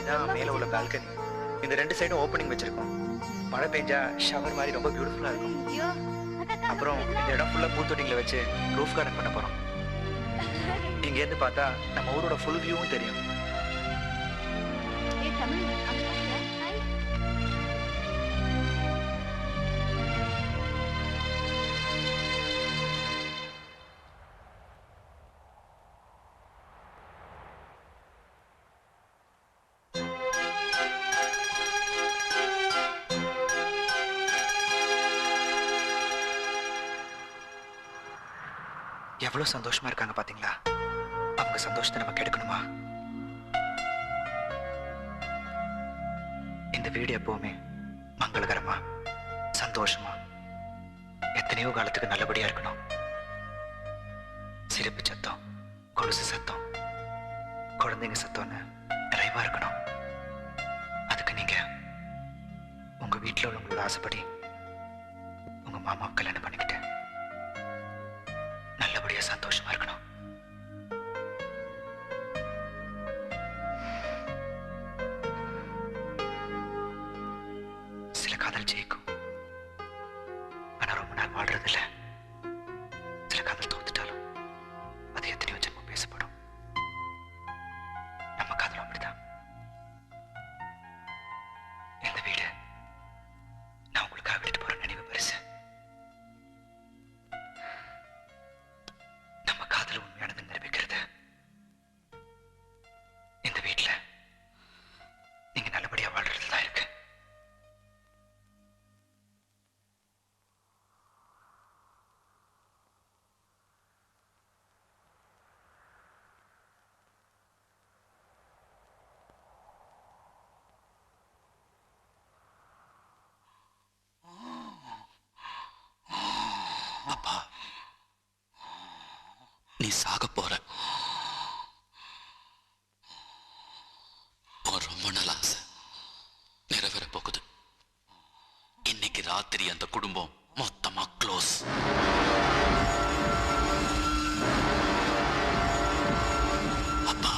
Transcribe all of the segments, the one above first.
இதான் மேல உள்ள பால்கனி. இந்த ரெண்டு சைடும் ஓப்பனிங் வச்சிருக்கோம். மழை பெஞ்சா ஷவர் மாதிரி ரொம்ப பியூட்டிஃபுல்லா இருக்கும். அப்புறம் இந்த இடம் ஃபுல்லா பூத்தொட்டிங்களை வச்சு ரூஃப் கார்டன் பண்ண போறோம். இங்க இருந்து பார்த்தா நம்ம ஊரோட ஃபுல் வியூவும் தெரியும். எவ்வளவு சந்தோஷமா இருக்காங்க பாத்தீங்களா? அவங்க சந்தோஷத்தை நம்ம கெடுக்கணுமா? இந்த வீடு எப்பவுமே மங்களகரமா சந்தோஷமா எத்தனையோ காலத்துக்கு நல்லபடியா இருக்கணும். சிரிப்பு சத்தம், கொலுசு சத்தம், குழந்தைங்க சத்தம்னு நிறைவா இருக்கணும். அதுக்கு நீங்க உங்க வீட்டுல உள்ளவங்களோட ஆசைப்படி உங்க மாமாவை கல்யாணம் பண்ணிக்கிட்டு நல்லபடியா சந்தோஷமா இருக்கணும். சில காதல் ஜெயிக்கும், ஆனா ரொம்ப நாள் வாழ்றது இல்ல. சில காதல் தோத்துட்டாலும் அது எத்தனையோ ஜென்மம் பேசப்படும். நம்ம காதலும் அப்படிதான். இந்த வீடு நான் உங்களுக்காக விட்டுட்டு போற நினைவு பரிசு. உண்மையானது நிரூபிக்கிறது. இந்த வீட்டுல நீங்க நல்லபடியா வாழ்றது தான் இருக்கு. அப்பா, நீ சாக போற. ரொம்ப நாள் ஆசை நிறைவேற போகுது. இன்னைக்கு ராத்திரி அந்த குடும்பம் மொத்தமா க்ளோஸ். அப்பா,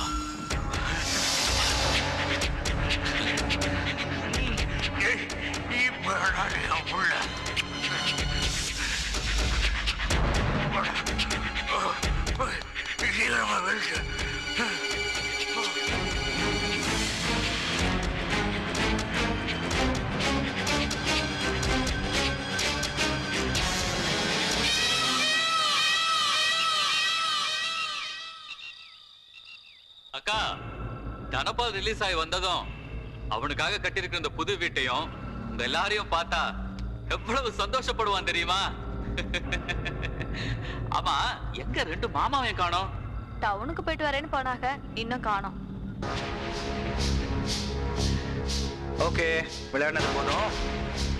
அக்கா, தனபால் ரிலீஸ் ஆகி வந்ததும் அவனுக்காக கட்டியிருக்கிற இந்த புது வீட்டையும் உங்க எல்லாரையும் பார்த்தா எவ்வளவு சந்தோஷப்படுவான் தெரியுமா? ஆமா, எங்க ரெண்டு மாமாவையும் காணோம்? டவுனுக்கு போயிட்டு வரேன்னு போனாங்க, இன்னும் காணோம். ஓகே, விளையாடுனது போதும்.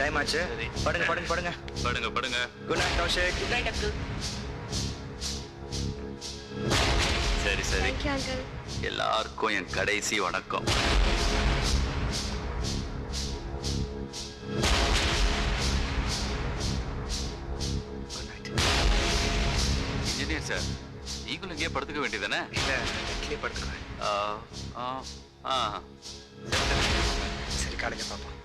டைம் ஆச்சு. படுங்க படுங்க படுங்க படுங்க படுங்க. Good night Kaushik. Good night uncle. சரி சரி, தேங்க்யூ அங்கிள். எல்லாருக்கும் என் கடைசி வணக்கம். இன்ஜினியர் சார், நீங்களும் இங்கே படுத்துக்க வேண்டியதானே? இல்ல, இட்லி படுத்துக்கிறேன். சரி, காலையில பார்ப்போம்.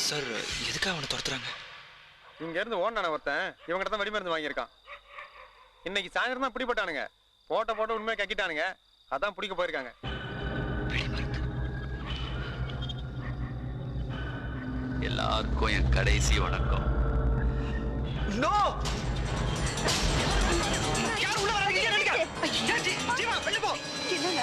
சார், எதுக்காக அவனை துரத்துறாங்க? இங்க இருந்து ஓடான ஒருத்தன் இவங்கிட்ட தான் வெடிமருந்து வாங்கியிருக்கான். இன்னைக்கு சாயந்தரம் தான் பிடிபட்டானுங்க. போட்ட உண்மையை கக்கிட்டானுங்க. அதான் பிடிக்க போயிருக்காங்க. எல்லாருக்கும் என் கடைசி வணக்கம். நோ! யார் உள்ள வராங்க? இங்க நில்லுங்க. ஜீவா, வெளிய போ. என்னங்க?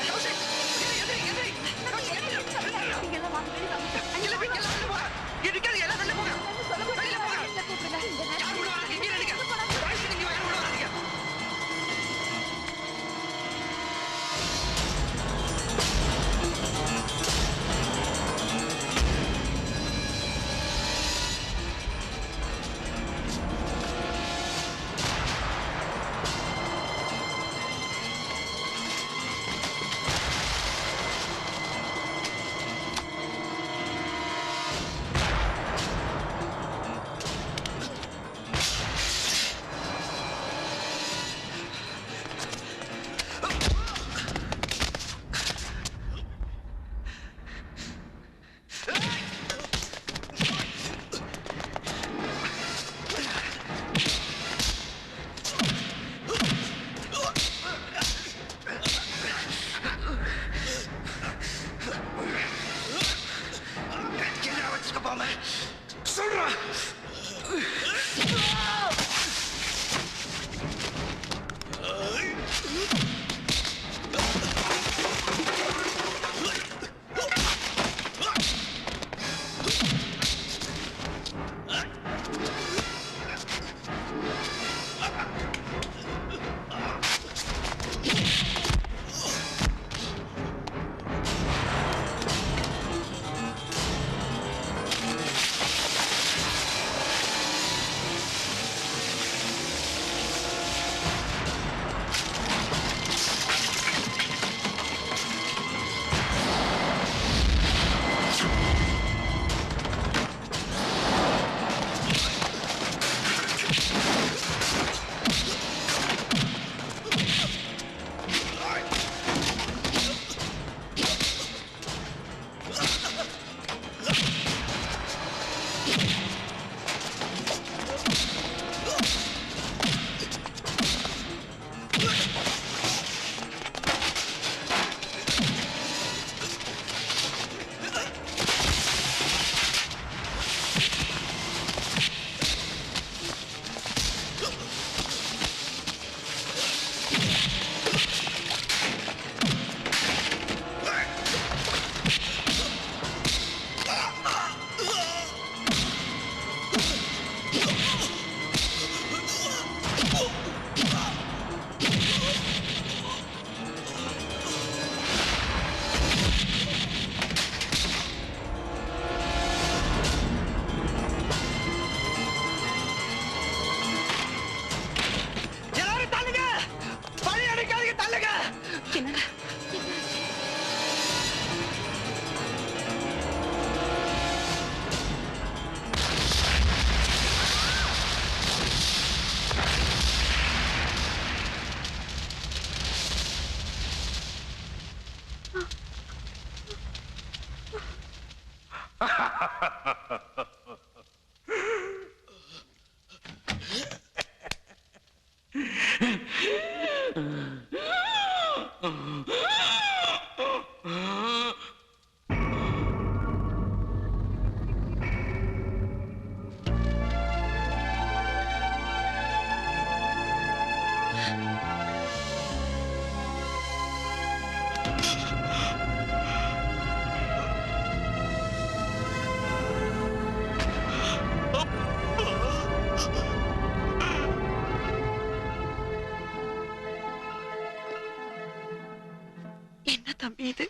என்ன தம்பி இது?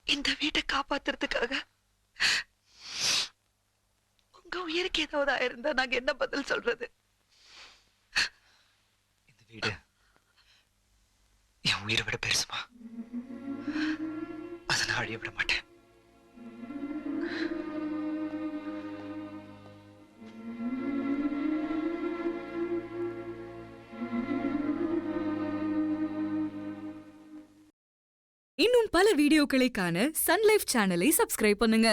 இந்த வீட்டை காப்பாத்துறதுக்காக உங்க உயிருக்கு ஏதாவது ஆயிருந்தா நாங்க என்ன பதில் சொல்றது? இந்த வீடு என் உயிரை விட பெருசுமா. அதை நான் அழிய விட மாட்டேன். இன்னும் பல வீடியோக்களை காண சன் லைஃப் சேனலை சப்ஸ்கிரைப் பண்ணுங்க.